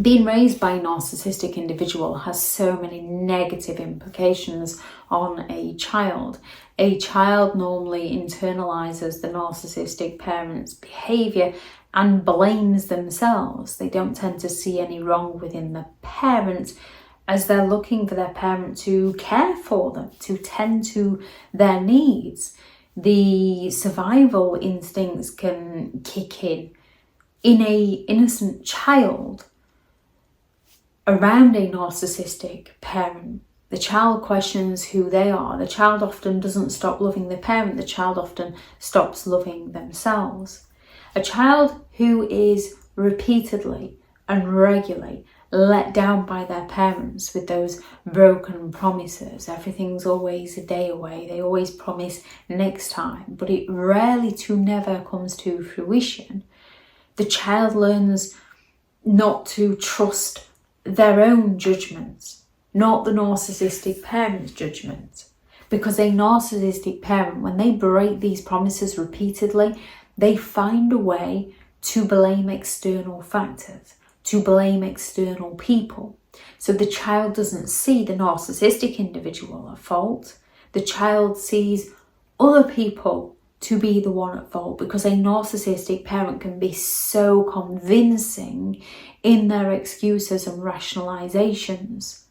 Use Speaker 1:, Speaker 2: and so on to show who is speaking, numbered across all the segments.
Speaker 1: Being raised by a narcissistic individual has so many negative implications on a child. A child normally internalizes the narcissistic parent's behavior and blames themselves. They don't tend to see any wrong within the parent, as they're looking for their parent to care for them, to tend to their needs. The survival instincts can kick in a innocent child around a narcissistic parent. The child questions who they are. The child often doesn't stop loving the parent. The child often stops loving themselves. A child who is repeatedly and regularly let down by their parents with those broken promises. Everything's always a day away. They always promise next time, but it rarely to never comes to fruition. The child learns not to trust their own judgments, not the narcissistic parent's judgment. Because a narcissistic parent, when they break these promises repeatedly, they find a way to blame external factors, to blame external people. So the child doesn't see the narcissistic individual at fault. The child sees other people to be the one at fault, because a narcissistic parent can be so convincing in their excuses and rationalizations.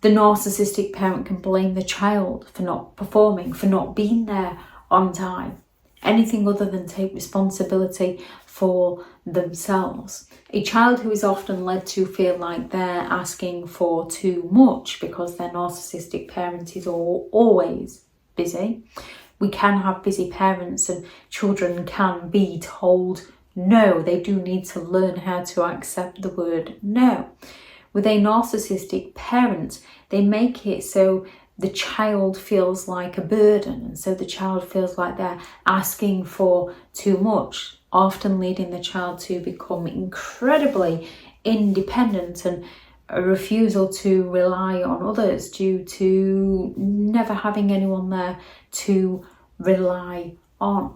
Speaker 1: The narcissistic parent can blame the child for not performing, for not being there on time, anything other than take responsibility for themselves. A child who is often led to feel like they're asking for too much because their narcissistic parent is always busy. We can have busy parents, and children can be told no. They do need to learn how to accept the word no. With a narcissistic parent, they make it so the child feels like a burden, and so the child feels like they're asking for too much, often leading the child to become incredibly independent and a refusal to rely on others due to never having anyone there to rely on.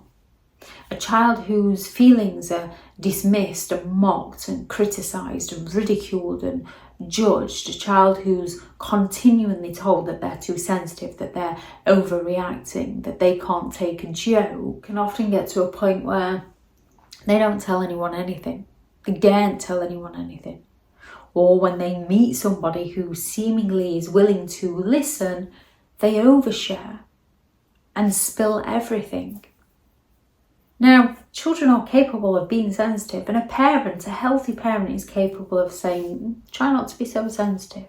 Speaker 1: A child whose feelings are dismissed and mocked and criticised and ridiculed and judged. A child who's continually told that they're too sensitive, that they're overreacting, that they can't take a joke, can often get to a point where they don't tell anyone anything. They daren't tell anyone anything. Or when they meet somebody who seemingly is willing to listen, they overshare and spill everything. Now, children are capable of being sensitive, and a healthy parent is capable of saying, try not to be so sensitive.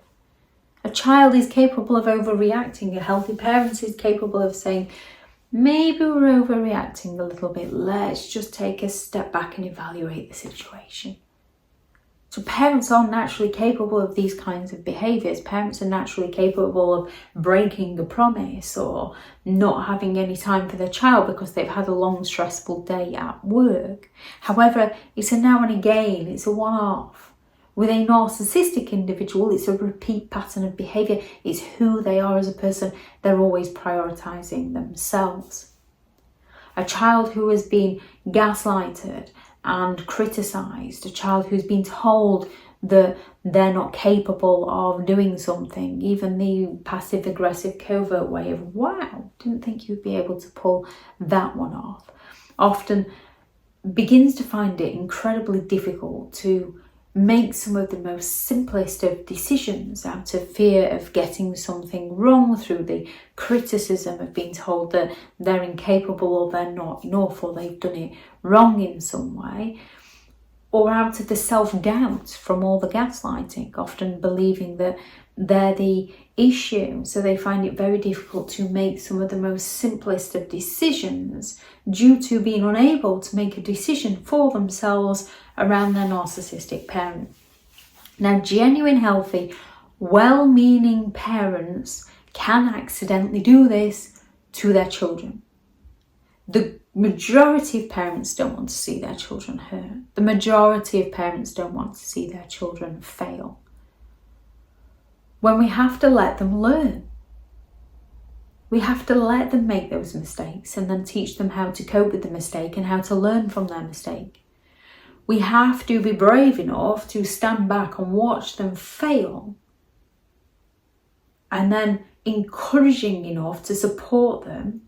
Speaker 1: A child is capable of overreacting. A healthy parent is capable of saying, maybe we're overreacting a little bit. Let's just take a step back and evaluate the situation. So parents are naturally capable of these kinds of behaviours. Parents are naturally capable of breaking a promise or not having any time for their child because they've had a long, stressful day at work. However, it's a now and again, it's a one-off. With a narcissistic individual, it's a repeat pattern of behaviour. It's who they are as a person. They're always prioritising themselves. A child who has been gaslighted and criticised, a child who's been told that they're not capable of doing something, even the passive-aggressive covert way of, wow, didn't think you'd be able to pull that one off, often begins to find it incredibly difficult to make some of the most simplest of decisions out of fear of getting something wrong, through the criticism of being told that they're incapable or they're not enough or they've done it wrong in some way, or out of the self-doubt from all the gaslighting, often believing that they're the issue. So they find it very difficult to make some of the most simplest of decisions due to being unable to make a decision for themselves around their narcissistic parent. Now, genuine, healthy, well-meaning parents can accidentally do this to their children. The majority of parents don't want to see their children hurt. The majority of parents don't want to see their children fail. When we have to let them learn. We have to let them make those mistakes and then teach them how to cope with the mistake and how to learn from their mistake. We have to be brave enough to stand back and watch them fail, and then encouraging enough to support them,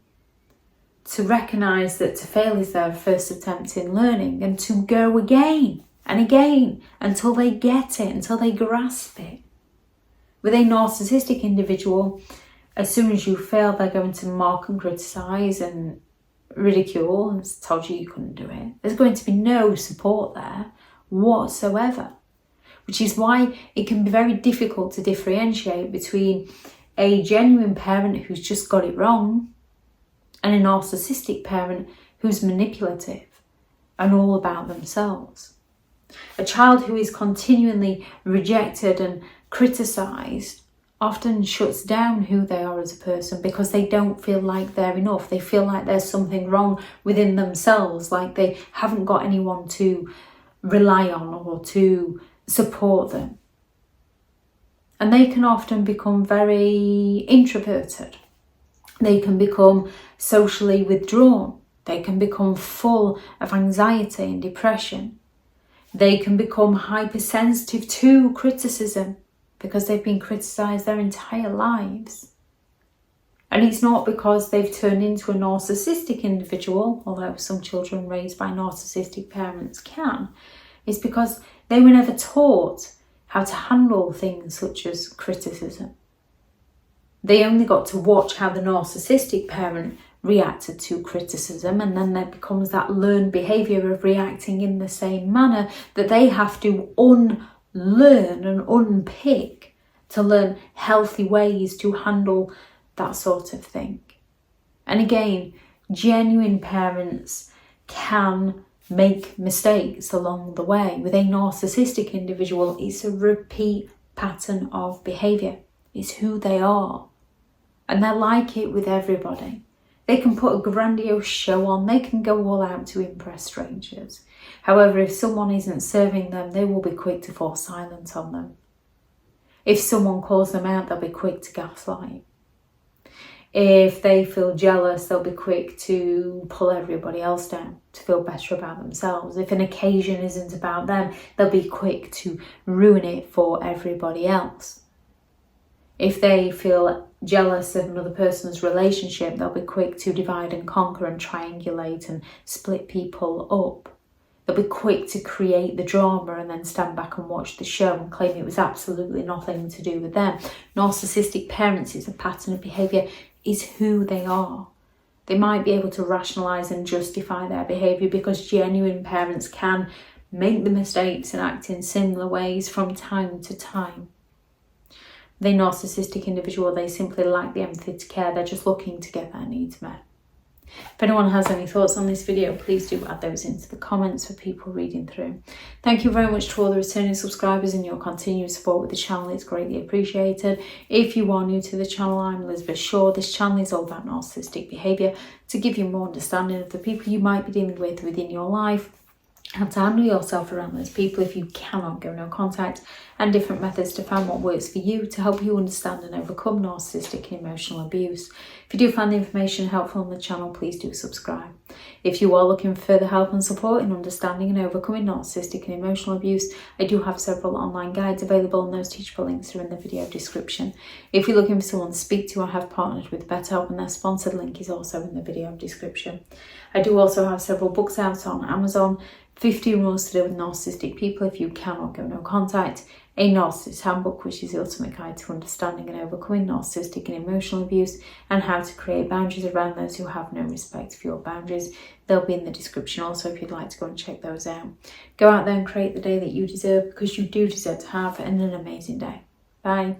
Speaker 1: to recognise that to fail is their first attempt in learning, and to go again and again until they get it, until they grasp it. With a narcissistic individual, as soon as you fail, they're going to mock and criticise and ridicule and told you couldn't do it. There's going to be no support there whatsoever, which is why it can be very difficult to differentiate between a genuine parent who's just got it wrong and a narcissistic parent who's manipulative and all about themselves. A child who is continually rejected and criticised often shuts down who they are as a person because they don't feel like they're enough. They feel like there's something wrong within themselves, like they haven't got anyone to rely on or to support them. And they can often become very introverted. They can become socially withdrawn. They can become full of anxiety and depression. They can become hypersensitive to criticism because they've been criticised their entire lives. And it's not because they've turned into a narcissistic individual, although some children raised by narcissistic parents can. It's because they were never taught how to handle things such as criticism. They only got to watch how the narcissistic parent reacted to criticism, and then there becomes that learned behaviour of reacting in the same manner that they have to unlearn and unpick to learn healthy ways to handle that sort of thing. And again, genuine parents can make mistakes along the way. With a narcissistic individual, it's a repeat pattern of behaviour. It's who they are. And they're like it with everybody. They can put a grandiose show on. They can go all out to impress strangers. However, if someone isn't serving them, they will be quick to fall silent on them. If someone calls them out, they'll be quick to gaslight. If they feel jealous, they'll be quick to pull everybody else down to feel better about themselves. If an occasion isn't about them, they'll be quick to ruin it for everybody else. If they feel jealous of another person's relationship, they'll be quick to divide and conquer and triangulate and split people up. They'll be quick to create the drama and then stand back and watch the show and claim it was absolutely nothing to do with them. Narcissistic parents, it's a pattern of behaviour, is who they are. They might be able to rationalise and justify their behaviour because genuine parents can make the mistakes and act in similar ways from time to time. The narcissistic individual, they simply lack the empathy to care. They're just looking to get their needs met. If anyone has any thoughts on this video, please do add those into the comments for people reading through. Thank you very much to all the returning subscribers, and your continued support with the channel is greatly appreciated. If you are new to the channel, I'm Elizabeth Shaw. This channel is all about narcissistic behaviour to give you more understanding of the people you might be dealing with within your life, how to handle yourself around those people if you cannot go no contact, and different methods to find what works for you to help you understand and overcome narcissistic and emotional abuse. If you do find the information helpful on the channel, please do subscribe. If you are looking for further help and support in understanding and overcoming narcissistic and emotional abuse, I do have several online guides available, and those teachable links are in the video description. If you're looking for someone to speak to, I have partnered with BetterHelp, and their sponsored link is also in the video description. I do also have several books out on Amazon: 15 Rules to Deal with Narcissistic People If You Cannot Go No Contact, a Narcissists Handbook, which is the ultimate guide to understanding and overcoming narcissistic and emotional abuse, and how to create boundaries around those who have no respect for your boundaries. They'll be in the description also if you'd like to go and check those out. Go out there and create the day that you deserve, because you do deserve to have an amazing day. Bye.